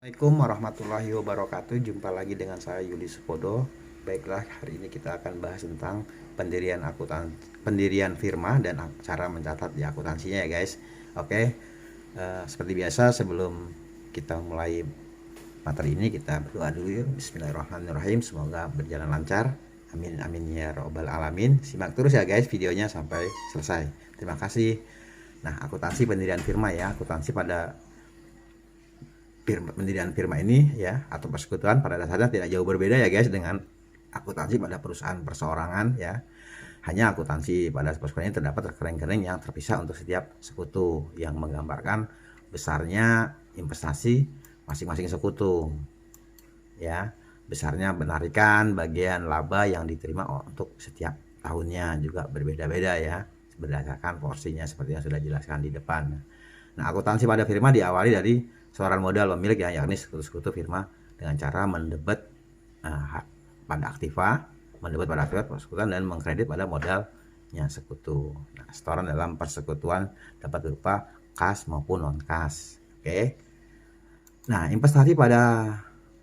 Assalamualaikum warahmatullahi wabarakatuh. Jumpa lagi dengan saya Yudi Supodo. Baiklah, hari ini kita akan bahas tentang pendirian firma dan cara mencatat di akuntansinya ya guys. Oke, seperti biasa sebelum kita mulai materi ini kita berdoa dulu yuk. Bismillahirrahmanirrahim. Semoga berjalan lancar. Amin amin ya robbal alamin. Simak terus ya guys videonya sampai selesai. Terima kasih. Nah, akuntansi pendirian firma ya. Akuntansi pada pendirian firma ini ya atau persekutuan pada dasarnya tidak jauh berbeda ya guys dengan akuntansi pada perusahaan perseorangan ya. Hanya akuntansi pada persekutuan ini terdapat rekening-rekening yang terpisah untuk setiap sekutu yang menggambarkan besarnya investasi masing-masing sekutu ya, besarnya penarikan bagian laba yang diterima untuk setiap tahunnya juga berbeda-beda ya berdasarkan porsinya seperti yang sudah dijelaskan di depan. Nah, akuntansi pada firma diawali dari seorang modal pemilik ya, yakni sekutu-sekutu firma dengan cara mendebet pada aktiva, persekutuan dan mengkredit pada modalnya sekutu. Nah, setoran dalam persekutuan dapat berupa kas maupun non kas. Oke. Nah, investasi pada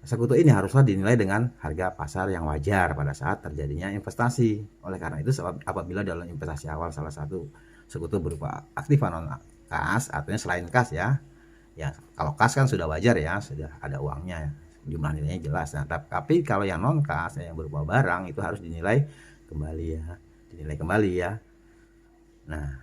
sekutu ini haruslah dinilai dengan harga pasar yang wajar pada saat terjadinya investasi. Oleh karena itu, apabila dalam investasi awal salah satu sekutu berupa aktiva non kas, artinya selain kas ya. Ya, kalau kas kan sudah wajar ya, sudah ada uangnya, jumlah nilainya jelas. Nah, tapi kalau yang non kas yang berupa barang itu harus dinilai kembali ya. Nah,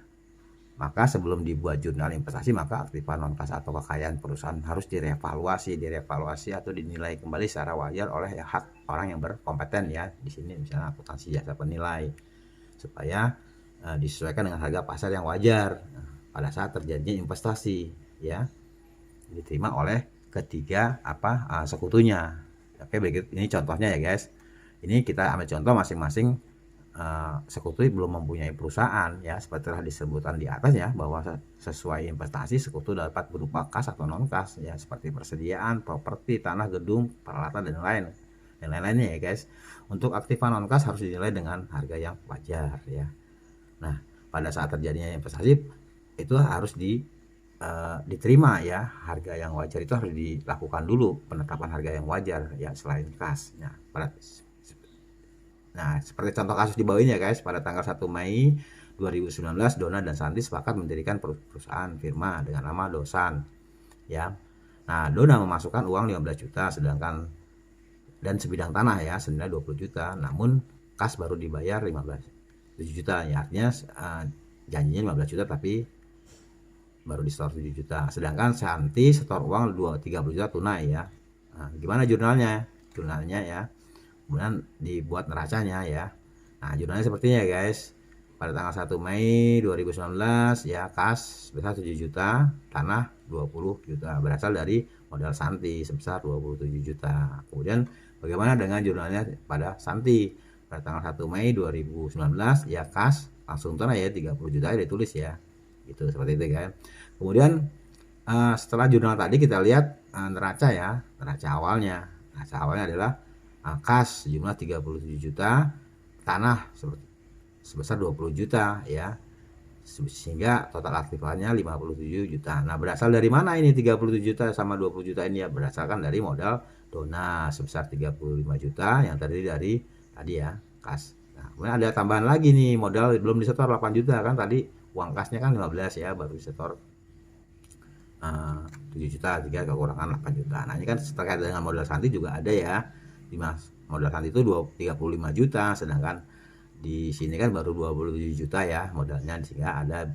maka sebelum dibuat jurnal investasi, maka aktiva non kas atau kekayaan perusahaan harus direvaluasi atau dinilai kembali secara wajar oleh hak orang yang berkompeten ya. Di sini misalnya akuntansi jasa penilai, supaya disesuaikan dengan harga pasar yang wajar pada saat terjadinya investasi ya, diterima oleh ketiga sekutunya. Oke, begitu. Ini contohnya ya guys. Ini kita ambil contoh masing-masing sekutu belum mempunyai perusahaan ya, seperti telah disebutkan di atas ya, bahwa sesuai investasi sekutu dapat berupa kas atau non kas ya, seperti persediaan, properti, tanah, gedung, peralatan dan lain-lainnya ya guys. Untuk aktiva non kas harus dinilai dengan harga yang wajar ya. Nah, pada saat terjadinya investasi itu harus diterima ya, harga yang wajar itu harus dilakukan dulu penetapan harga yang wajar ya selain kas. Nah, seperti contoh kasus di bawah ini ya guys, pada tanggal 1 Mei 2019 Dona dan Santi sepakat mendirikan perusahaan firma dengan nama Dosan ya. Nah, Dona memasukkan uang 15 juta sedangkan dan sebidang tanah ya senilai 20 juta, namun kas baru dibayar 7 juta ya, artinya janjinya 15 juta tapi baru disetor 7 juta. Sedangkan Santi setor uang 30 juta tunai ya. Nah, gimana jurnalnya? Jurnalnya ya. Kemudian dibuat neracanya ya. Nah, jurnalnya sepertinya ya guys. Pada tanggal 1 Mei 2019 ya, kas sebesar 7 juta, tanah 20 juta. Berasal dari modal Santi sebesar 27 juta. Kemudian bagaimana dengan jurnalnya pada Santi? Pada tanggal 1 Mei 2019 ya, kas langsung tunai ya 30 juta ya ditulis ya. Gitu, seperti itu kan. Kemudian setelah jurnal tadi kita lihat neraca ya, neraca awalnya adalah kas jumlah 37 juta, tanah sebesar 20 juta ya, sehingga total aktifanya 57 juta. Nah, berasal dari mana ini 37 juta sama 20 juta ini ya? Berdasarkan dari modal Dona sebesar 35 juta yang terdiri dari tadi ya, kas. Nah, kemudian ada tambahan lagi nih, modal belum disetor 8 juta kan tadi. Uang kasnya kan 15 ya, baru disetor 7 juta, 3 kekurangan 8 juta. Nah, ini kan terkait dengan modal Santi juga ada ya. Modal Santi itu 35 juta, sedangkan di sini kan baru 27 juta ya modalnya, sehingga ada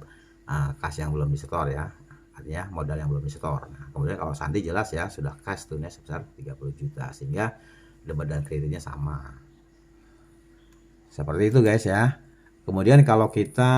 kas yang belum disetor ya. Artinya modal yang belum disetor. Nah, kemudian kalau Santi jelas ya sudah kas tunai sebesar 30 juta, sehingga debit dan kreditnya sama. Seperti itu guys ya. Kemudian kalau kita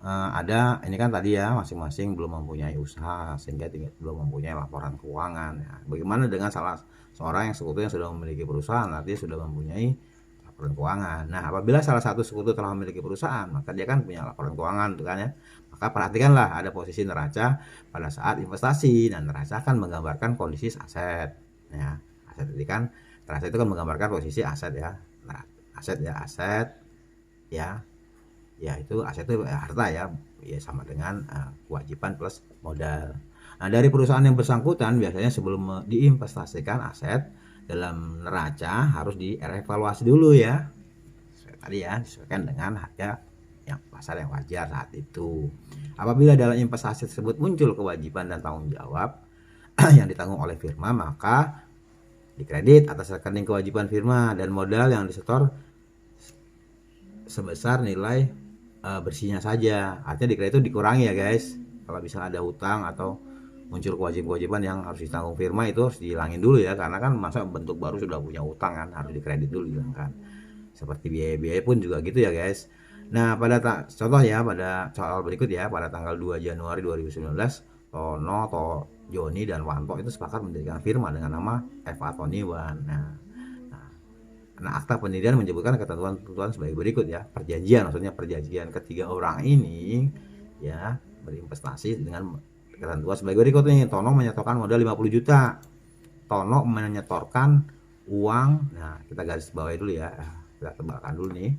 ada ini kan tadi ya, masing-masing belum mempunyai usaha sehingga belum mempunyai laporan keuangan ya. Bagaimana dengan salah seorang yang sekutu yang sudah memiliki perusahaan, artinya sudah mempunyai laporan keuangan. Nah, apabila salah satu sekutu telah memiliki perusahaan, maka dia kan punya laporan keuangan tuh kan ya. Maka perhatikanlah ada posisi neraca pada saat investasi, dan neraca akan menggambarkan kondisi aset ya. Aset itu kan, neraca itu kan menggambarkan posisi aset ya. Nah, aset ya, ya itu aset itu harta ya, ya sama dengan kewajiban plus modal. Nah, dari perusahaan yang bersangkutan biasanya sebelum diinvestasikan aset dalam neraca harus dievaluasi dulu ya. Tadi ya, disesuaikan dengan harga yang pasar yang wajar saat itu. Apabila dalam investasi tersebut muncul kewajiban dan tanggung jawab yang ditanggung oleh firma, maka dikredit atas rekening kewajiban firma dan modal yang disetor sebesar nilai bersihnya saja. Artinya dikredit itu dikurangi ya guys. Kalau misalnya ada hutang atau muncul kewajiban-kewajiban yang harus ditanggung firma, itu harus dihilangin dulu ya, karena kan masa bentuk baru sudah punya hutang kan, harus dikredit dulu kan. Seperti biaya-biaya pun juga gitu ya guys. Nah, pada contoh ya, pada soal berikut ya, pada tanggal 2 Januari 2019, Tono, Joni, dan Wanto itu sepakat mendirikan firma dengan nama FA Toniwan. Nah, akta pendirian menyebutkan ketentuan-ketentuan sebagai berikut ya. Perjanjian, maksudnya perjanjian ketiga orang ini ya berinvestasi dengan ketentuan sebagai berikut nih. Tono menyetorkan modal 50 juta. Tono menyetorkan uang, nah kita garis bawahi dulu ya. Kita tebalkan dulu nih.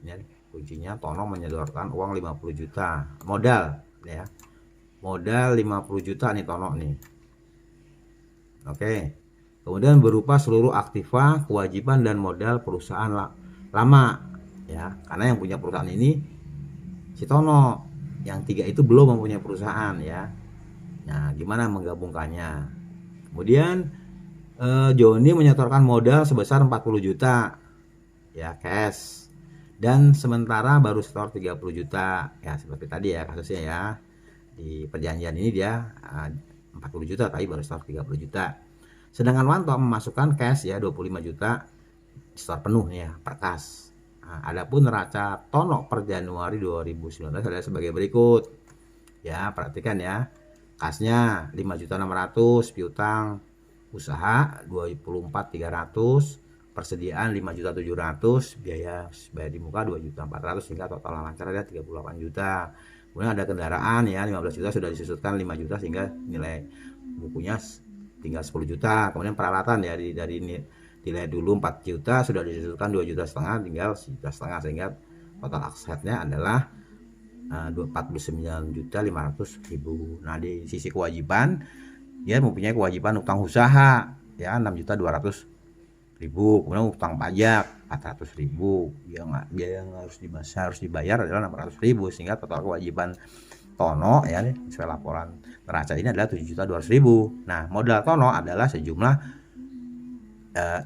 Ini kuncinya, Tono menyedorkan uang 50 juta modal ya. Modal 50 juta nih Tono nih. Oke. Kemudian berupa seluruh aktiva, kewajiban dan modal perusahaan lama ya. Karena yang punya perusahaan ini si Tono. Yang 3 itu belum mempunyai perusahaan ya. Nah, gimana menggabungkannya? Kemudian Joni menyetorkan modal sebesar 40 juta ya cash, dan sementara baru setor 30 juta ya, seperti tadi ya kasusnya ya. Di perjanjian ini dia 40 juta tapi baru setor 30 juta. Sedangkan Wanto memasukkan cash ya 25 juta setor penuh ya per kas. Nah, adapun neraca Tono per Januari 2019 adalah sebagai berikut ya, perhatikan ya. Kasnya 5.600.000, piutang usaha 24.300, persediaan 5.700.000, biaya di muka 2.400.000, sehingga total lancar ada 38 juta. Kemudian ada kendaraan ya 15 juta sudah disusutkan 5 juta sehingga nilai bukunya tinggal 10 juta. Kemudian peralatan ya dari nilai dulu 4 juta sudah disusutkan 2,5 juta, tinggal 1,5 juta, sehingga total asetnya adalah 49.500.000. Nah, di sisi kewajiban dia mempunyai kewajiban utang usaha ya 6.200.000, kemudian utang pajak 400.000, biaya yang harus dibayar adalah 600.000, sehingga total kewajiban Tono ya sesuai laporan neraca ini adalah 7.200.000. Nah, modal Tono adalah sejumlah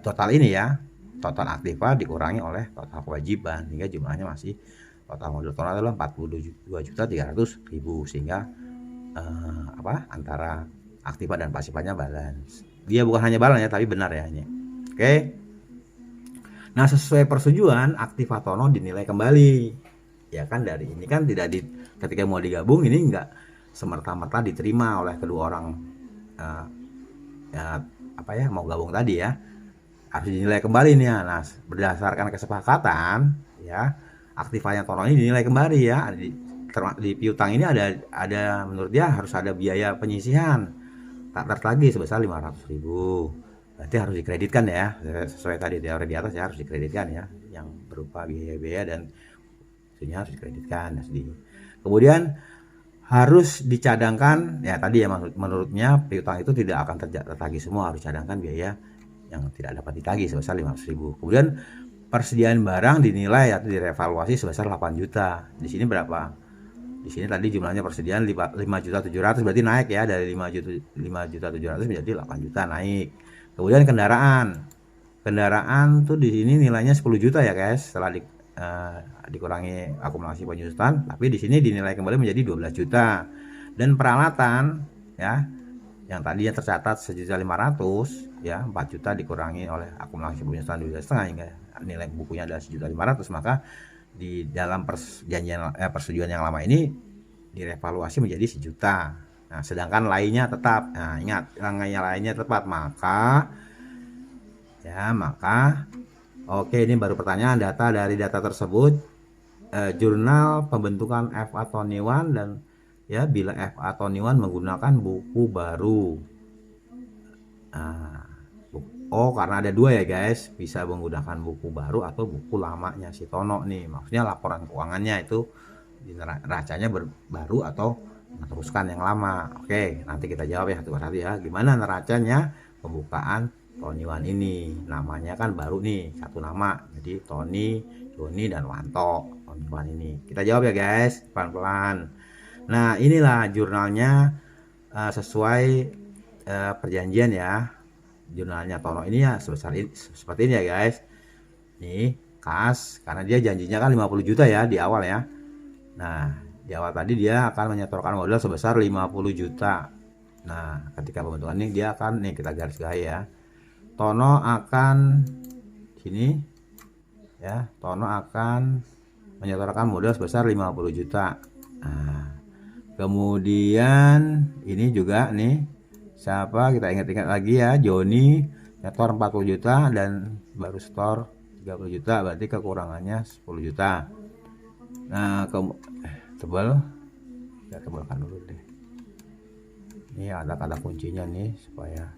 total ini ya, total aktiva dikurangi oleh total kewajiban, hingga jumlahnya masih total modal Tono adalah 42.300.000, sehingga antara aktiva dan pasifnya balance. Dia bukan hanya balance ya, tapi benar ya ini. Oke. Nah, sesuai persetujuan aktiva Tono dinilai kembali. Ya kan, dari ini kan tidak ketika mau digabung ini enggak semerta-merta diterima oleh kedua orang mau gabung tadi ya. Harus dinilai kembali nih ya. Nah, berdasarkan kesepakatan ya, aktivanya Tono ini dinilai kembali ya. Di piutang ini ada menurut dia harus ada biaya penyisihan tak tertagih sebesar 500.000. Berarti harus dikreditkan ya, sesuai tadi teori di atas ya, harus dikreditkan ya, yang berupa biaya-biaya dan itunya harus dikreditkan. Kemudian harus dicadangkan ya, tadi ya menurutnya piutang itu tidak akan tertagih semua, harus cadangkan biaya yang tidak dapat ditagih sebesar 500.000. Kemudian persediaan barang dinilai atau direvaluasi sebesar 8 juta. Di sini berapa? Di sini tadi jumlahnya persediaan 5.700.000, berarti naik ya, dari 5.700.000 menjadi 8 juta naik. Kemudian kendaraan tuh di sini nilainya 10 juta ya guys, setelah dikurangi akumulasi penyusutan, tapi di sini dinilai kembali menjadi 12 juta. Dan peralatan ya, yang tadinya tercatat 1.500.000 ya, 4 juta dikurangi oleh akumulasi penyusutan 2,5 hingga nilai bukunya adalah 1.500.000, maka di dalam persetujuan yang lama ini direvaluasi menjadi 1 juta. Nah, sedangkan lainnya tetap. Nah, ingat, lainnya tetap, maka oke, ini baru pertanyaan. Data dari data tersebut jurnal pembentukan FA Toniwan, dan ya bila FA Toniwan menggunakan buku baru. Karena ada 2 ya guys, bisa menggunakan buku baru atau buku lamanya si Tono nih. Maksudnya laporan keuangannya itu di neracanya baru atau meneruskan yang lama. Oke, nanti kita jawab ya satu persatu ya. Gimana neracanya pembukaan Tony One ini? Namanya kan baru nih, satu nama. Jadi Tony, Joni, dan Wanto. Tony One ini. Kita jawab ya guys, pelan-pelan. Nah, inilah jurnalnya sesuai perjanjian ya. Jurnalnya Tono ini ya sebesar ini, seperti ini ya guys. Nih, kas, karena dia janjinya kan 50 juta ya di awal ya. Nah, di awal tadi dia akan menyetorkan modal sebesar 50 juta. Nah, ketika pembentukan ini dia akan, nih kita garis bawahi ya. Tono akan sini ya, Tono akan menyetorkan modal sebesar 50 juta. Nah, kemudian ini juga nih, siapa kita ingat-ingat lagi ya, Joni nyetor 40 juta dan baru setor 30 juta, berarti kekurangannya 10 juta. Nah, tebal, kita tebalkan dulu deh. Ini ada kata kuncinya nih supaya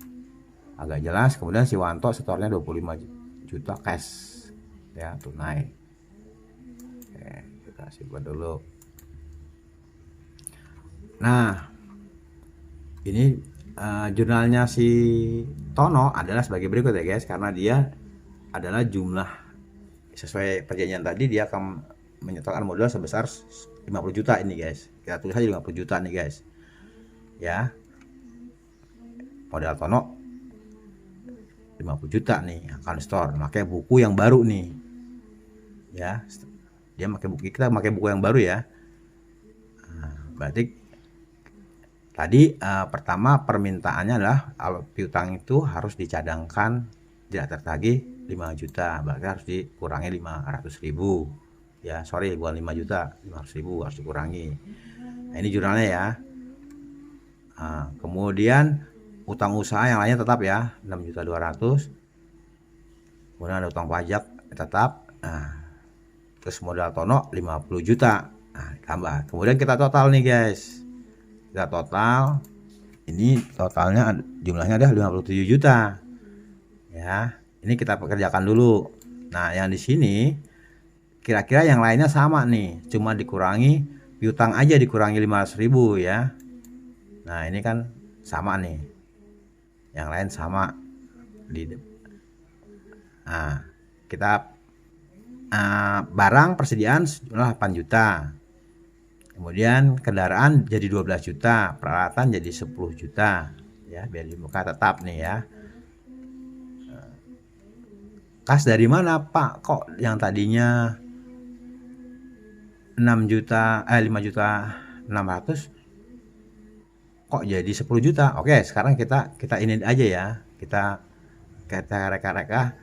agak jelas. Kemudian si Wanto setornya 25 juta cash ya, tunai. Oke, kita simpan dulu. Nah, ini jurnalnya si Tono adalah sebagai berikut ya guys, karena dia adalah jumlah sesuai perjanjian tadi, dia akan menyetorkan modal sebesar 50 juta ini guys. Kita tulis aja 50 juta nih guys ya, modal Tono 50 juta nih akan store, pakai buku yang baru nih ya. Dia pakai buku, kita pakai buku yang baru ya. Nah, berarti tadi pertama permintaannya adalah piutang itu harus dicadangkan tidak tertagih 5 juta, berarti harus dikurangi 500.000 ya, sorry bukan 5 juta, 500.000 harus dikurangi. Nah, ini jurnalnya ya. Nah, kemudian utang usaha yang lainnya tetap ya, 6.200.000. Kemudian ada utang pajak tetap. Nah, terus modal Tono 50 juta. Nah, ditambah. Kemudian kita total nih guys. Kita total. Ini totalnya jumlahnya ada 57 juta. Ya, ini kita pekerjakan dulu. Nah, yang di sini kira-kira yang lainnya sama nih, cuma dikurangi piutang aja, dikurangi 500.000 ya. Nah, ini kan sama nih, yang lain sama nah, kita barang persediaan sejumlah 8 juta, kemudian kendaraan jadi 12 juta, peralatan jadi 10 juta ya, biar di muka tetap nih ya. Kas dari mana Pak, kok yang tadinya 5 juta 600 kok jadi 10 juta? Oke, sekarang kita ini aja ya, kita reka-reka.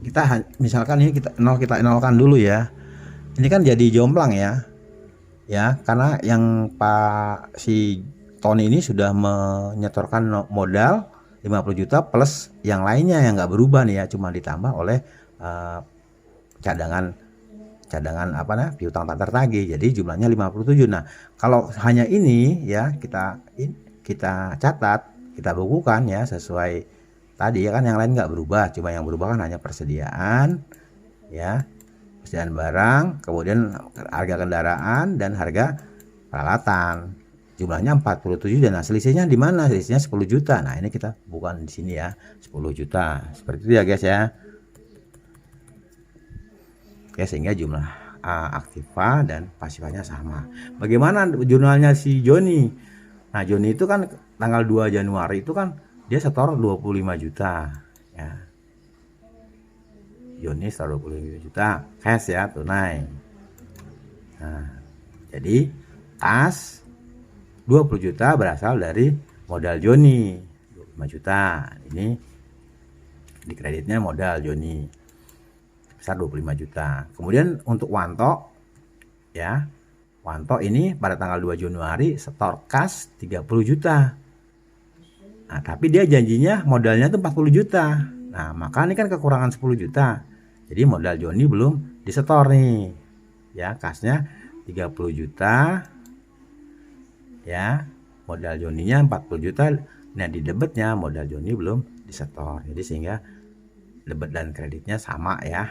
Kita misalkan ini kita nolkan dulu ya. Ini kan jadi jomplang ya, karena yang Pak si Tony ini sudah menyetorkan modal 50 juta plus yang lainnya yang nggak berubah nih ya, cuma ditambah oleh cadangan piutang tak tertagih, jadi jumlahnya 57. Nah, kalau hanya ini ya kita catat, kita bukukan ya sesuai tadi ya kan, yang lain nggak berubah, cuma yang berubah kan hanya persediaan ya, persediaan barang, kemudian harga kendaraan dan harga peralatan, jumlahnya 47. dan selisihnya di mana? Selisihnya 10 juta. Nah, ini kita bukan di sini ya, 10 juta seperti itu ya guys ya. Ya, sehingga jumlah aktiva dan pasifnya sama. Bagaimana jurnalnya si Joni? Nah, Joni itu kan tanggal 2 Januari itu kan dia setor 25 juta ya. Joni setor 25 juta cash ya, tunai. Nah, jadi kas 20 juta berasal dari modal Joni 25 juta. Ini di kreditnya modal Joni besar 25 juta. Kemudian untuk Wanto ya, Wanto ini pada tanggal 2 Januari setor kas 30 juta. Nah, tapi dia janjinya modalnya tuh 40 juta. Nah, maka ini kan kekurangan 10 juta. Jadi modal Joni belum disetor nih. Ya, kasnya 30 juta. Ya, modal Joninya 40 juta. Nah, di debitnya modal Joni belum disetor. Jadi sehingga debit dan kreditnya sama ya.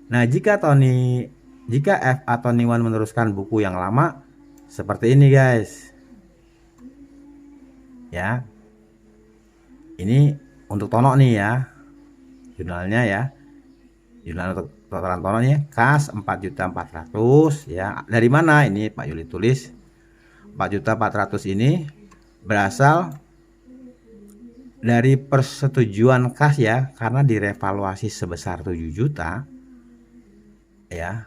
Nah, jika FA Tony One meneruskan buku yang lama, seperti ini guys ya. Ini untuk Tono nih ya, jurnalnya ya, jurnal untuk totalan Tono nih kas 4.400.000 ya. Dari mana ini Pak Yuli tulis 4.400.000 ini berasal dari persetujuan kas ya, karena direvaluasi sebesar 7 juta ya,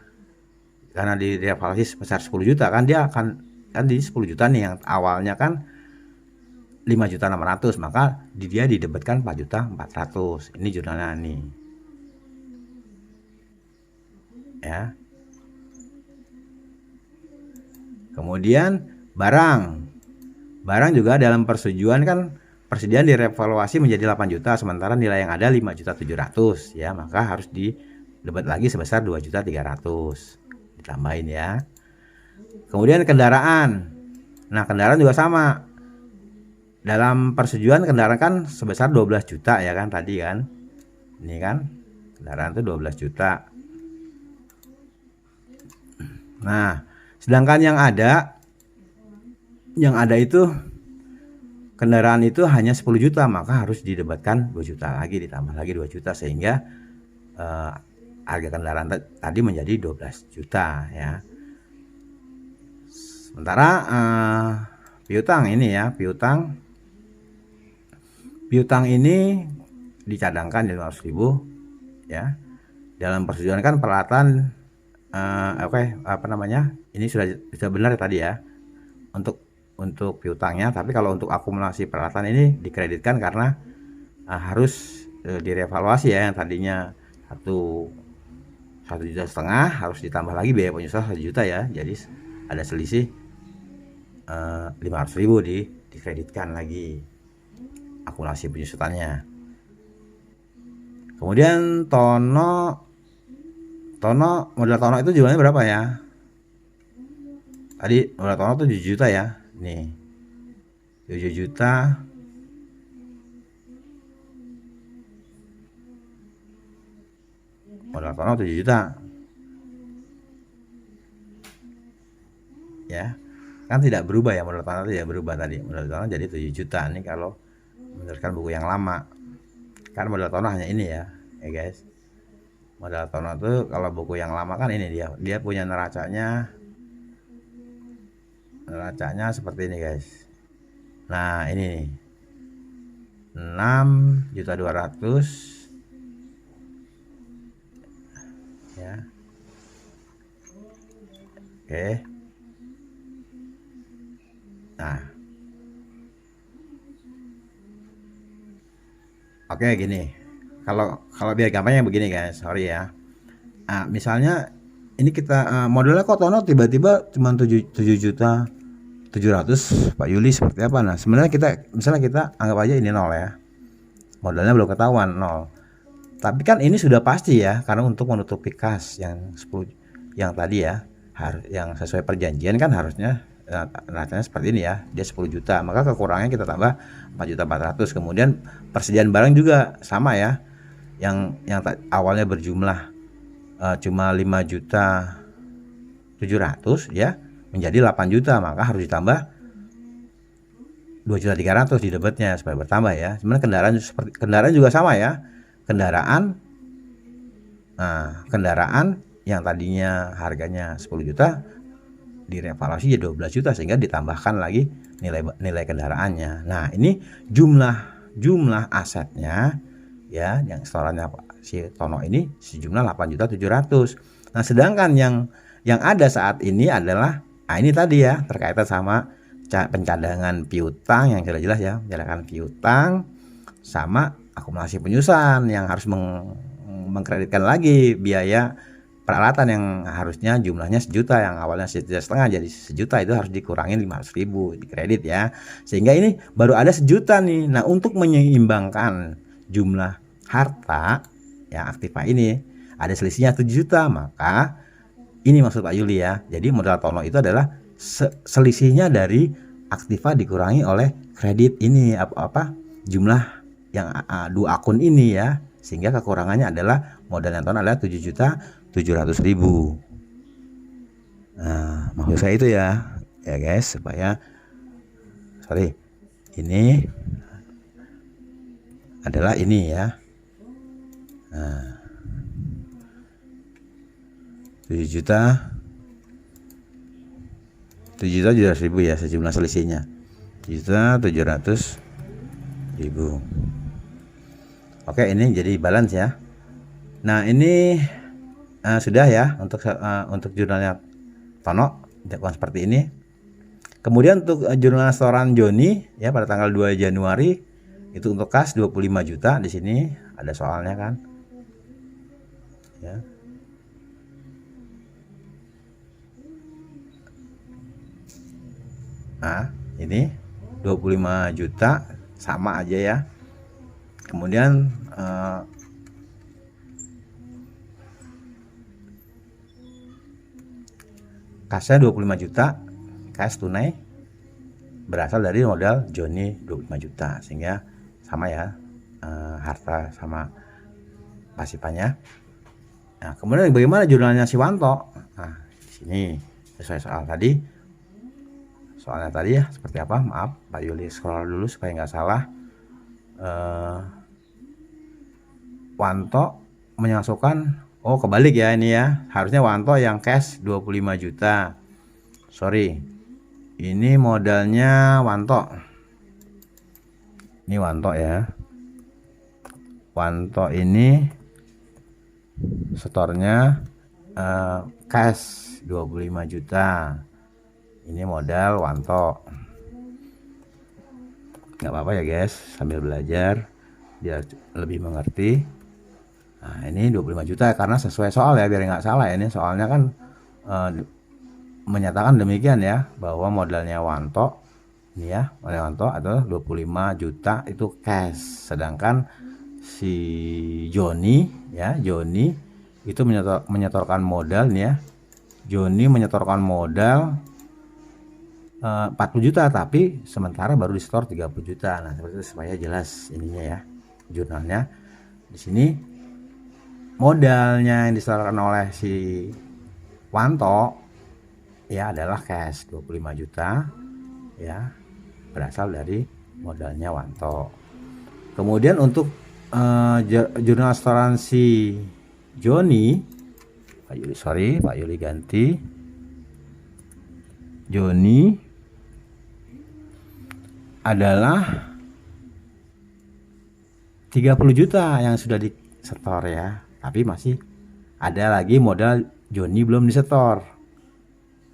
karena direvaluasi sebesar 10 juta kan, dia akan kan di 10 juta nih yang awalnya kan 5.600.000, maka dia didebetkan 4.400.000. Ini jurnalnya nih ya. Kemudian barang juga dalam persetujuan kan, persediaan direvaluasi menjadi 8 juta, sementara nilai yang ada 5.700.000 ya, maka harus didebet lagi sebesar 2.300.000 ditambahin ya. Kemudian kendaraan, nah kendaraan juga sama, dalam persetujuan kendaraan kan sebesar 12 juta ya kan tadi kan, ini kan kendaraan itu 12 juta. Nah sedangkan yang ada itu kendaraan itu hanya 10 juta, maka harus didebatkan 2 juta lagi, ditambah lagi 2 juta, sehingga harga kendaraan tadi menjadi 12 juta ya. Sementara piutang ini ya, piutang ini dicadangkan di 500.000 ya. Dalam persetujuan kan peralatan ini sudah benar tadi ya untuk piutangnya, tapi kalau untuk akumulasi peralatan ini dikreditkan karena harus direvaluasi ya, yang tadinya 1,5 juta harus ditambah lagi biaya penyusutan 1 juta ya, jadi ada selisih 500.000 dikreditkan lagi akumulasi penyusutannya. Kemudian modal Tono itu jualnya berapa ya? Tadi modal Tono tuh 7 juta ya. Nih 7 juta modal Tono 7 juta ya, kan tidak berubah ya, modal Tono tidak berubah tadi, modal Tono jadi 7 juta nih kalau meneruskan buku yang lama. Kan modal Tono hanya ini ya guys, modal Tono tuh kalau buku yang lama kan ini dia punya neracanya seperti ini guys. Nah ini nih 6.200.000 ya. Oke. Nah oke gini, kalau biar gampangnya begini guys, sorry ya. Nah, misalnya ini kita modalnya kok Tono tiba-tiba cuma 7.700.000 Pak Yuli, seperti apa? Nah sebenarnya misalnya kita anggap aja ini 0 ya, modalnya belum ketahuan 0, tapi kan ini sudah pasti ya, karena untuk menutupi kas yang 10 yang tadi ya, yang sesuai perjanjian kan harusnya rasanya seperti ini ya, dia 10 juta, maka kekurangannya kita tambah 4.400.000. Kemudian persediaan barang juga sama ya, yang awalnya berjumlah cuma 5.700.000 ya, menjadi 8 juta, maka harus ditambah 2.300.000 di debetnya supaya bertambah ya. Sebenarnya kendaraan juga sama ya, kendaraan yang tadinya harganya 10 juta direvaluasi jadi 12 juta, sehingga ditambahkan lagi nilai kendaraannya. Nah ini jumlah asetnya ya, yang setorannya si Tono ini sejumlah 8.700.000. Nah sedangkan yang ada saat ini adalah ini tadi ya, terkaitan sama pencadangan piutang yang sudah jelas ya, pencadangan piutang sama akumulasi penyusutan yang harus mengkreditkan lagi biaya peralatan yang harusnya jumlahnya 1 juta, yang awalnya 1,5 juta jadi 1 juta, itu harus dikurangin 500.000 dikredit ya, sehingga ini baru ada 1 juta nih. Nah untuk menyeimbangkan jumlah harta yang aktiva ini ada selisihnya 7 juta, maka ini maksud Pak Yuli ya, jadi modal Tono itu adalah selisihnya dari aktiva dikurangi oleh kredit ini, jumlah yang dua akun ini ya, sehingga kekurangannya adalah modal yang Tono adalah 7.700.000. Nah maksud saya itu ya, ya guys, supaya ini adalah ini ya. Nah, 7.700.000 ya sejumlah selisihnya, 7.700.000. Oke, ini jadi balance ya. Nah, ini sudah ya untuk jurnalnya Tono dilakukan seperti ini. Kemudian untuk jurnal setoran Joni ya pada tanggal 2 Januari itu untuk kas 25 juta. Di sini ada soalnya kan. Ya. Nah, ini 25 juta sama aja ya. Kemudian kasnya 25 juta cash tunai berasal dari modal Joni 25 juta, sehingga sama ya harta sama pasifannya. Nah, kemudian bagaimana jurnalnya si Wanto? Nah, di sini sesuai soal tadi. Soalnya tadi ya seperti apa? Maaf, Pak Yuli scroll dulu supaya nggak salah. Wanto memasukkan, oh kebalik ya ini ya. Harusnya Wanto yang cash 25 juta. Sorry. Ini modalnya Wanto. Ini Wanto ya. Wanto ini setornya cash 25 juta. Ini modal Wanto. Nggak apa-apa ya guys, sambil belajar biar lebih mengerti. Nah, ini 25 juta karena sesuai soal ya, biar nggak salah ya. Ini soalnya kan menyatakan demikian ya, bahwa modalnya Wanto ini ya, modal Wanto adalah 25 juta itu cash. Sedangkan si Joni ya, Joni itu menyetorkan modal nih ya. Joni menyetorkan modal 40 juta, tapi sementara baru disetor 30 juta. Nah, seperti itu supaya jelas ininya ya, jurnalnya. Di sini modalnya yang disetorkan oleh si Wanto ya adalah cash 25 juta ya, berasal dari modalnya Wanto. Kemudian untuk jurnal setoran si Joni, Pak Yuli ganti Joni adalah 30 juta yang sudah disetor ya, tapi masih ada lagi modal Joni belum disetor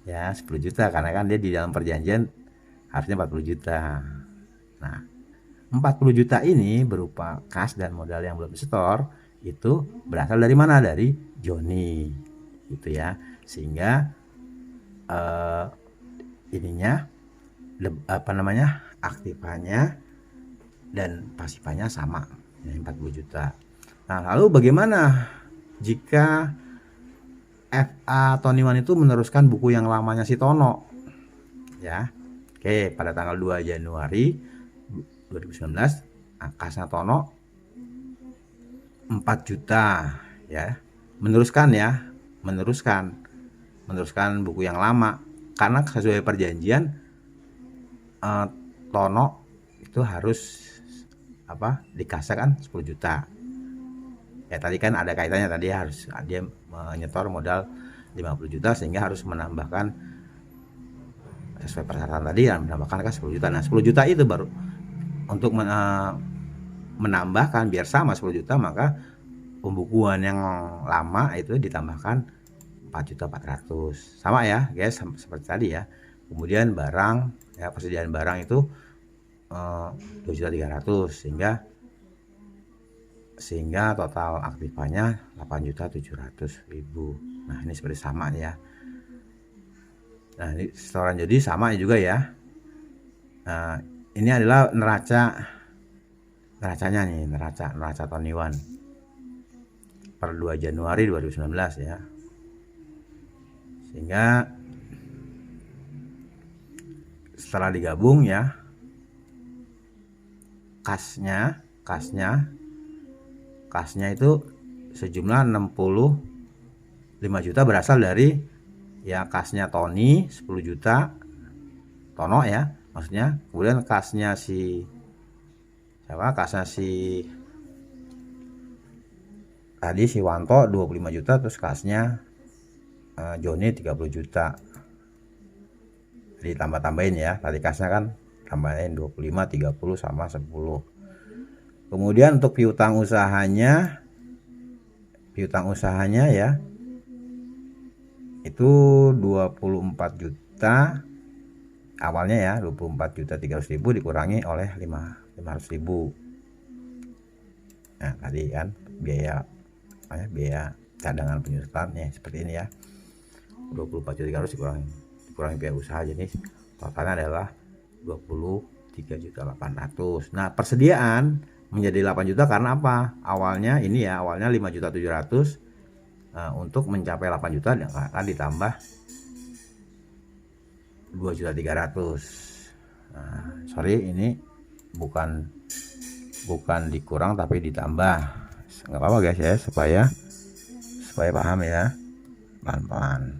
ya, 10 juta karena kan dia di dalam perjanjian harusnya 40 juta. Nah, 40 juta ini berupa kas dan modal yang belum disetor itu berasal dari mana? Dari Joni gitu ya, sehingga ininya apa namanya, aktifannya dan pasifannya sama ya, 40 juta. Nah, lalu bagaimana jika FA Toniwan itu meneruskan buku yang lamanya si Tono ya? Oke, pada tanggal 2 Januari 2019 kasnya Tono 4 juta ya, meneruskan buku yang lama karena sesuai perjanjian Tono itu harus dikasih kan 10 juta ya. Tadi kan ada kaitannya, tadi harus dia menyetor modal 50 juta sehingga harus menambahkan sesuai persyaratan tadi dan menambahkan kan 10 juta. Nah, 10 juta itu baru untuk menambahkan biar sama 10 juta, maka pembukuan yang lama itu ditambahkan 4.400.000 sama ya guys, seperti tadi ya. Kemudian barang ya, persediaan barang itu 2.300.000 sehingga total aktifannya 8.700.000. Nah, ini seperti sama ya. Nah, ini setoran jadi sama juga ya. Nah, ini adalah neracanya nih, neraca Toniwan per 2 Januari 2019 ya. Sehingga setelah digabung ya, kasnya itu sejumlah 65 juta berasal dari ya kasnya Tony 10 juta Tono ya, maksudnya. Kemudian kasnya si siapa? Kasnya si tadi si Wanto 25 juta, terus kasnya Joni 30 juta. Jadi tambah-tambahin ya. Tadi kasnya kan tambahin 25, 30 sama 10. Kemudian untuk piutang usahanya ya itu 24 juta awalnya ya, 24 juta 300.000 dikurangi oleh 500.000. Nah tadi kan biaya cadangan penyusutan ya seperti ini ya, 24 juta 300 dikurangi biaya usaha, jadi totalnya adalah 23 juta 800. Nah persediaan menjadi 8 juta karena apa? Awalnya 5 juta 700, untuk mencapai 8 juta akan ditambah 2 juta 300. Nah, sorry ini bukan dikurang tapi ditambah. Nggak apa-apa guys ya, supaya paham ya, pelan-pelan.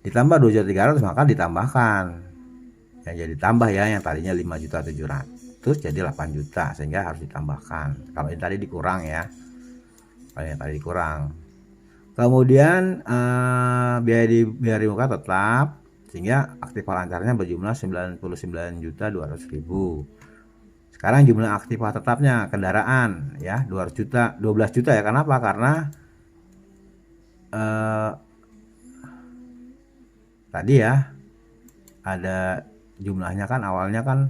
Ditambah 2 juta 300 maka ditambahkan ya, jadi tambah ya, yang tadinya 5 juta 700 jadi 8 juta, sehingga harus ditambahkan. Kalau ini tadi dikurang ya, kemudian biaya di muka tetap, sehingga aktiva lancarnya berjumlah 99 juta 200.000. Sekarang jumlah aktiva tetapnya kendaraan ya 12 juta ya. Kenapa? Karena tadi ya ada jumlahnya kan, awalnya kan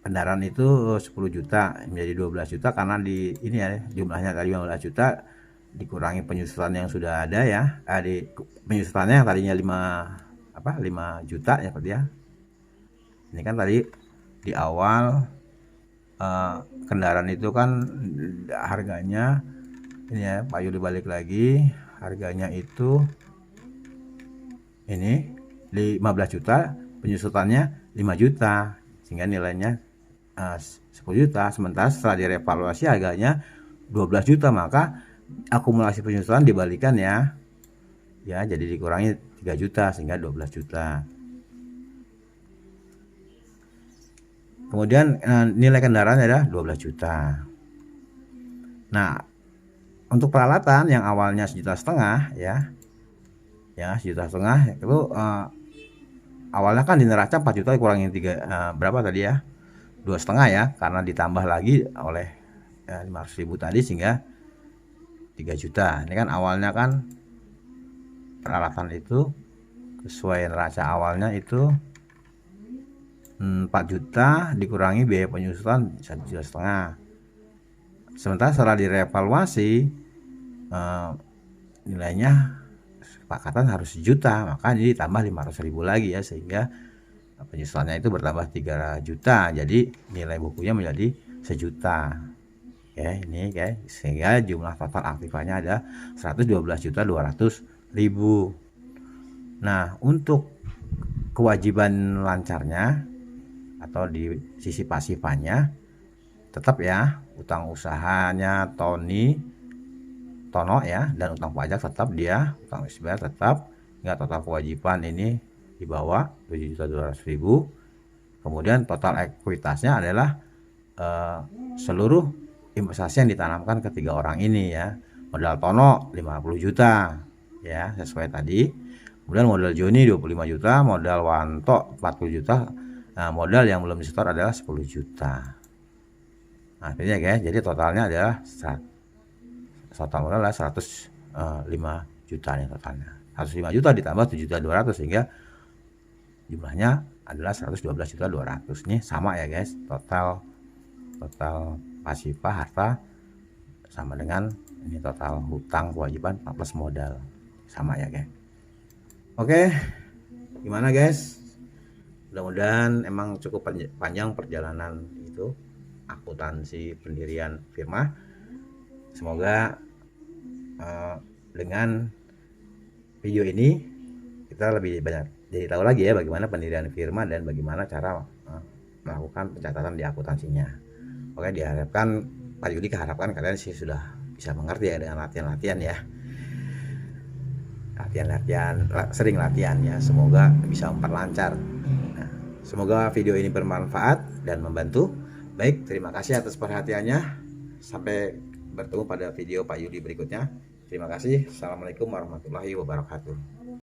kendaraan itu 10 juta menjadi 12 juta karena di ini ya, jumlahnya tadi 15 juta dikurangi penyusutan yang sudah ada ya. Penyusutannya yang tadinya 5 juta ya seperti ya. Ini kan tadi di awal kendaraan itu kan harganya ini ya, Pak Yuli balik lagi, harganya itu ini 15 juta, penyusutannya 5 juta, sehingga nilainya 10 juta. Sementara setelah direvaluasi harganya 12 juta, maka akumulasi penyusutan dibalikan ya, jadi dikurangi 3 juta sehingga 12 juta. Kemudian nilai kendaraan adalah 12 juta. Nah untuk peralatan yang awalnya 1,5 juta ya 1,5 juta itu awalnya kan di neraca 4 juta dikurangin 3 berapa tadi ya, 2,5 ya, karena ditambah lagi oleh 500.000 tadi sehingga 3 juta. Ini kan awalnya kan peralatan itu sesuai neraca awalnya itu 4 juta dikurangi biaya penyusutan 1,5 juta. Sementara setelah direvaluasi nilainya kesepakatan harus 1 juta, maka jadi ditambah 500.000 lagi ya, sehingga penyusutannya itu bertambah 3 juta, jadi nilai bukunya menjadi 1 juta ya. Ini guys, sehingga jumlah total aktifanya ada 112.200.000. Nah untuk kewajiban lancarnya atau di sisi pasifannya tetap ya, utang usahanya Tono ya, dan utang pajak tetap dia, utang SBR tetap, hingga total kewajiban ini di bawah 7.200.000. Kemudian total ekuitasnya adalah seluruh investasi yang ditanamkan ke 3 orang ini ya. Modal Tono 50 juta ya, sesuai tadi. Kemudian modal Joni 25 juta, modal Wanto 40 juta. Nah, modal yang belum disetor adalah 10 juta. Nah, artinya guys, jadi totalnya adalah total modal adalah 105 juta nih totalnya. 105 juta ditambah 7.200 sehingga jumlahnya adalah 112.200 nih, sama ya guys. Total pasifah harta sama dengan ini total hutang kewajiban plus modal, sama ya guys. Oke, gimana guys? Mudah-mudahan emang cukup panjang perjalanan itu akuntansi pendirian firma. Semoga dengan video ini kita lebih banyak jadi tahu lagi ya bagaimana pendirian firma dan bagaimana cara melakukan pencatatan di akuntansinya. Oke, diharapkan Pak Yudi harapkan kalian sih sudah bisa mengerti ya dengan latihan-latihan ya. sering latihan ya, semoga bisa memperlancar. Nah, semoga video ini bermanfaat dan membantu. Baik, terima kasih atas perhatiannya. Sampai bertemu pada video Pak Yudi berikutnya. Terima kasih. Assalamualaikum warahmatullahi wabarakatuh.